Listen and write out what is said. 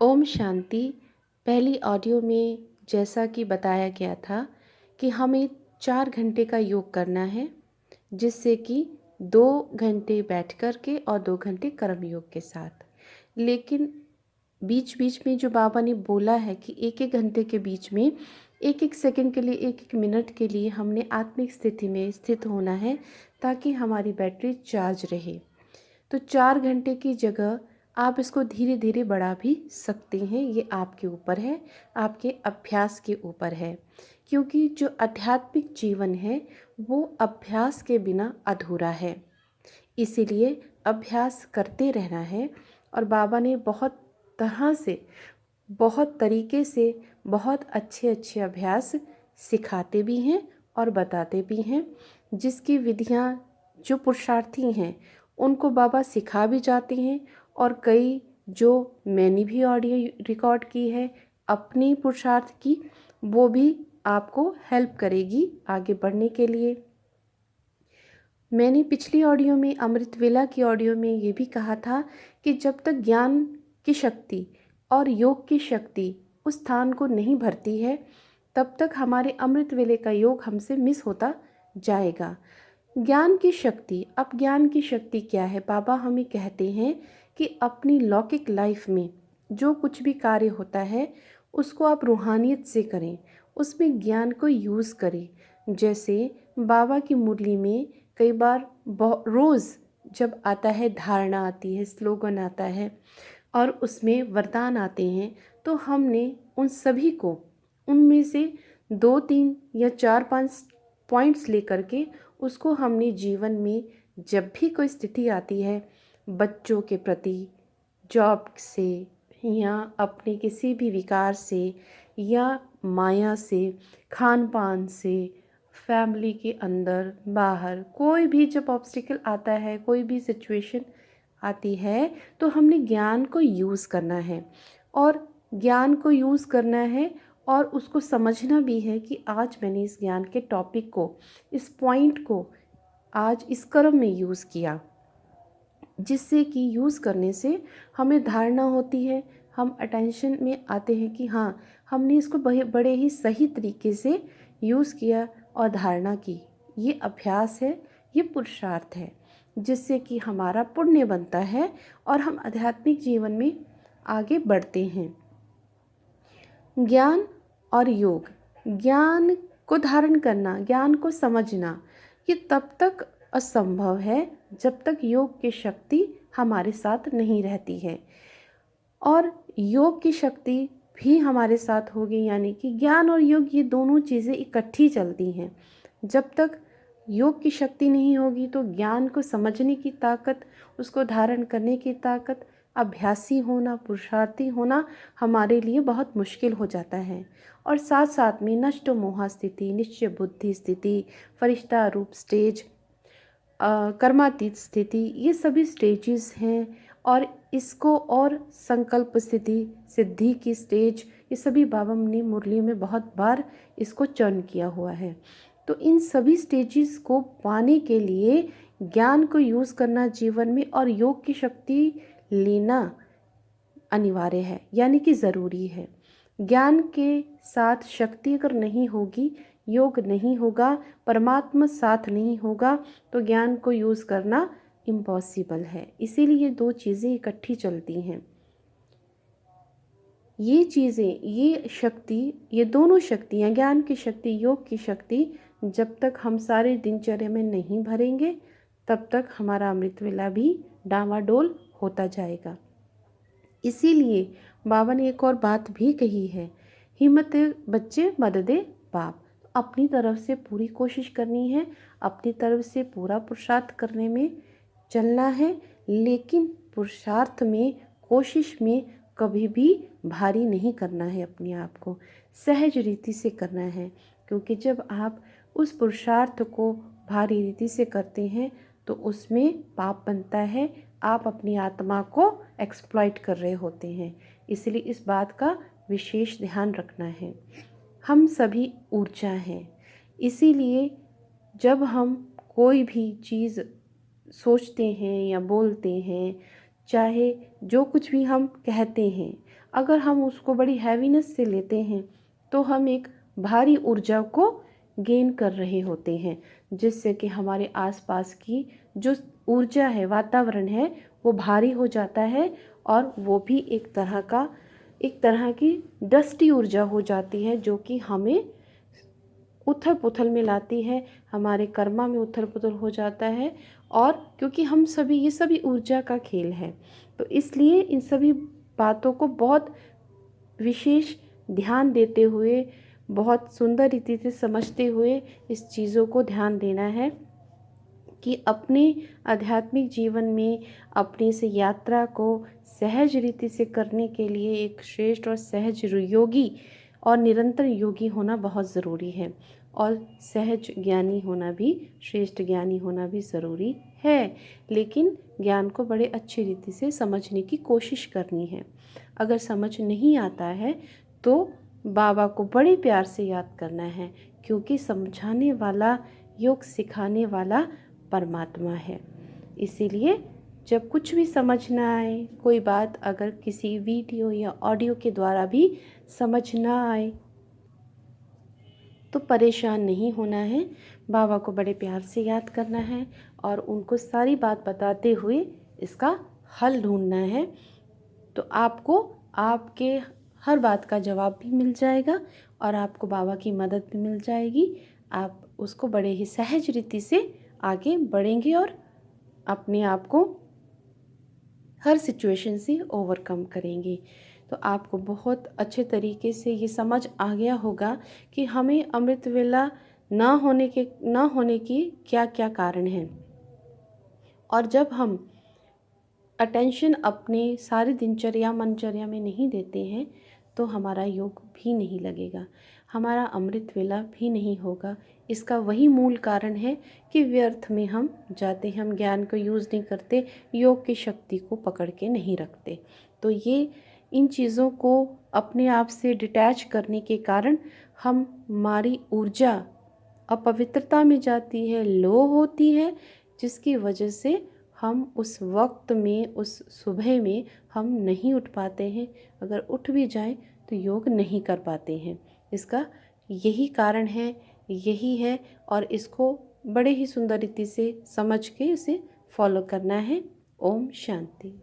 ओम शांति। पहली ऑडियो में जैसा कि बताया गया था कि हमें 4 घंटे का योग करना है, जिससे कि 2 घंटे बैठ कर के और 2 घंटे कर्म योग के साथ। लेकिन बीच बीच में जो बाबा ने बोला है कि एक एक घंटे के बीच में एक एक सेकंड के लिए, एक एक मिनट के लिए हमने आत्मिक स्थिति में स्थित होना है, ताकि हमारी बैटरी चार्ज रहे। तो 4 घंटे की जगह आप इसको धीरे धीरे बढ़ा भी सकते हैं। ये आपके ऊपर है, आपके अभ्यास के ऊपर है, क्योंकि जो आध्यात्मिक जीवन है वो अभ्यास के बिना अधूरा है। इसीलिए अभ्यास करते रहना है। और बाबा ने बहुत तरह से, बहुत तरीके से, बहुत अच्छे अच्छे अभ्यास सिखाते भी हैं और बताते भी हैं, जिसकी विधियाँ जो पुरुषार्थी हैं उनको बाबा सिखा भी जाते हैं। और कई जो मैंने भी ऑडियो रिकॉर्ड की है अपनी पुरुषार्थ की, वो भी आपको हेल्प करेगी आगे बढ़ने के लिए। मैंने पिछली ऑडियो में, अमृत वेला की ऑडियो में ये भी कहा था कि जब तक ज्ञान की शक्ति और योग की शक्ति उस स्थान को नहीं भरती है, तब तक हमारे अमृत वेले का योग हमसे मिस होता जाएगा। ज्ञान की शक्ति, अब ज्ञान की शक्ति क्या है? बाबा हमें कहते हैं कि अपनी लौकिक लाइफ में जो कुछ भी कार्य होता है उसको आप रूहानियत से करें, उसमें ज्ञान को यूज़ करें। जैसे बाबा की मुरली में कई बार रोज़ जब आता है, धारणा आती है, स्लोगन आता है और उसमें वरदान आते हैं, तो हमने उन सभी को, उनमें से 2-3 या 4-5 पॉइंट्स लेकर के उसको हमने जीवन में जब भी कोई स्थिति आती है, बच्चों के प्रति, जॉब से, या अपने किसी भी विकार से, या माया से, खान पान से, फैमिली के अंदर बाहर कोई भी जब ऑब्स्टिकल आता है, कोई भी सिचुएशन आती है, तो हमने ज्ञान को यूज़ करना है। और ज्ञान को यूज़ करना है और उसको समझना भी है कि आज मैंने इस ज्ञान के टॉपिक को, इस पॉइंट को आज इस कर्म में यूज़ किया, जिससे कि यूज़ करने से हमें धारणा होती है, हम अटेंशन में आते हैं कि हाँ, हमने इसको बड़े ही सही तरीके से यूज़ किया और धारणा की। ये अभ्यास है, ये पुरुषार्थ है, जिससे कि हमारा पुण्य बनता है और हम आध्यात्मिक जीवन में आगे बढ़ते हैं। ज्ञान और योग, ज्ञान को धारण करना, ज्ञान को समझना, ये तब तक असंभव है जब तक योग की शक्ति हमारे साथ नहीं रहती है। और योग की शक्ति भी हमारे साथ होगी, यानी कि ज्ञान और योग, ये दोनों चीज़ें इकट्ठी चलती हैं। जब तक योग की शक्ति नहीं होगी तो ज्ञान को समझने की ताकत, उसको धारण करने की ताकत, अभ्यासी होना, पुरुषार्थी होना हमारे लिए बहुत मुश्किल हो जाता है। और साथ साथ में नष्ट मोहा स्थिति, निश्चय बुद्धि स्थिति, फरिश्ता रूप स्टेज, कर्मातीत स्थिति, ये सभी स्टेजेस हैं। और इसको और संकल्प स्थिति, सिद्धि की स्टेज, ये सभी बाबा ने मुरली में बहुत बार इसको चर्न किया हुआ है। तो इन सभी स्टेजेस को पाने के लिए ज्ञान को यूज़ करना जीवन में और योग की शक्ति लेना अनिवार्य है, यानी कि ज़रूरी है। ज्ञान के साथ शक्ति अगर नहीं होगी, योग नहीं होगा, परमात्मा साथ नहीं होगा, तो ज्ञान को यूज़ करना इम्पॉसिबल है। इसीलिए दो चीज़ें इकट्ठी चलती हैं। ये चीज़ें, ये शक्ति, ये दोनों शक्तियाँ, ज्ञान की शक्ति, योग की शक्ति, जब तक हम सारे दिनचर्या में नहीं भरेंगे, तब तक हमारा अमृत वेला भी डामाडोल होता जाएगा। इसीलिए बाबा ने एक और बात भी कही है, हिम्मत बच्चे मददे बाप। अपनी तरफ से पूरी कोशिश करनी है, अपनी तरफ से पूरा पुरुषार्थ करने में चलना है, लेकिन पुरुषार्थ में, कोशिश में कभी भी भारी नहीं करना है, अपने आप को सहज रीति से करना है। क्योंकि जब आप उस पुरुषार्थ को भारी रीति से करते हैं तो उसमें पाप बनता है, आप अपनी आत्मा को एक्सप्लॉइट कर रहे होते हैं। इसलिए इस बात का विशेष ध्यान रखना है। हम सभी ऊर्जा हैं, इसीलिए जब हम कोई भी चीज़ सोचते हैं या बोलते हैं, चाहे जो कुछ भी हम कहते हैं, अगर हम उसको बड़ी हैवीनेस से लेते हैं तो हम एक भारी ऊर्जा को गेन कर रहे होते हैं, जिससे कि हमारे आसपास की जो ऊर्जा है, वातावरण है, वो भारी हो जाता है और वो भी एक तरह की डस्टी ऊर्जा हो जाती है, जो कि हमें उथल पुथल में लाती है, हमारे कर्मा में उथल पुथल हो जाता है। और क्योंकि ये सभी ऊर्जा का खेल है, तो इसलिए इन सभी बातों को बहुत विशेष ध्यान देते हुए, बहुत सुंदर रीति से समझते हुए इस चीज़ों को ध्यान देना है कि अपने आध्यात्मिक जीवन में अपनी इस यात्रा को सहज रीति से करने के लिए एक श्रेष्ठ और सहज योगी और निरंतर योगी होना बहुत ज़रूरी है, और सहज ज्ञानी होना भी, श्रेष्ठ ज्ञानी होना भी ज़रूरी है। लेकिन ज्ञान को बड़े अच्छी रीति से समझने की कोशिश करनी है। अगर समझ नहीं आता है तो बाबा को बड़े प्यार से याद करना है, क्योंकि समझाने वाला, योग सिखाने वाला परमात्मा है। इसीलिए जब कुछ भी समझ ना आए, कोई बात अगर किसी वीडियो या ऑडियो के द्वारा भी समझ ना आए तो परेशान नहीं होना है। बाबा को बड़े प्यार से याद करना है और उनको सारी बात बताते हुए इसका हल ढूंढना है। तो आपको आपके हर बात का जवाब भी मिल जाएगा और आपको बाबा की मदद भी मिल जाएगी। आप उसको बड़े ही सहज रीति से आगे बढ़ेंगे और अपने आप को हर सिचुएशन से ओवरकम करेंगे। तो आपको बहुत अच्छे तरीके से ये समझ आ गया होगा कि हमें अमृत वेला ना होने की क्या क्या कारण हैं। और जब हम अटेंशन अपने सारे दिनचर्या मनचर्या में नहीं देते हैं तो हमारा योग भी नहीं लगेगा, हमारा अमृत वेला भी नहीं होगा। इसका वही मूल कारण है कि व्यर्थ में हम जाते हैं, हम ज्ञान को यूज़ नहीं करते, योग की शक्ति को पकड़ के नहीं रखते। तो ये इन चीज़ों को अपने आप से डिटैच करने के कारण हमारी ऊर्जा अपवित्रता में जाती है, लो होती है, जिसकी वजह से हम उस वक्त में, उस सुबह में हम नहीं उठ पाते हैं। अगर उठ भी जाएं तो योग नहीं कर पाते हैं। इसका यही कारण है, यही है, और इसको बड़े ही सुंदर रीति से समझ के इसे फॉलो करना है। ओम शांति।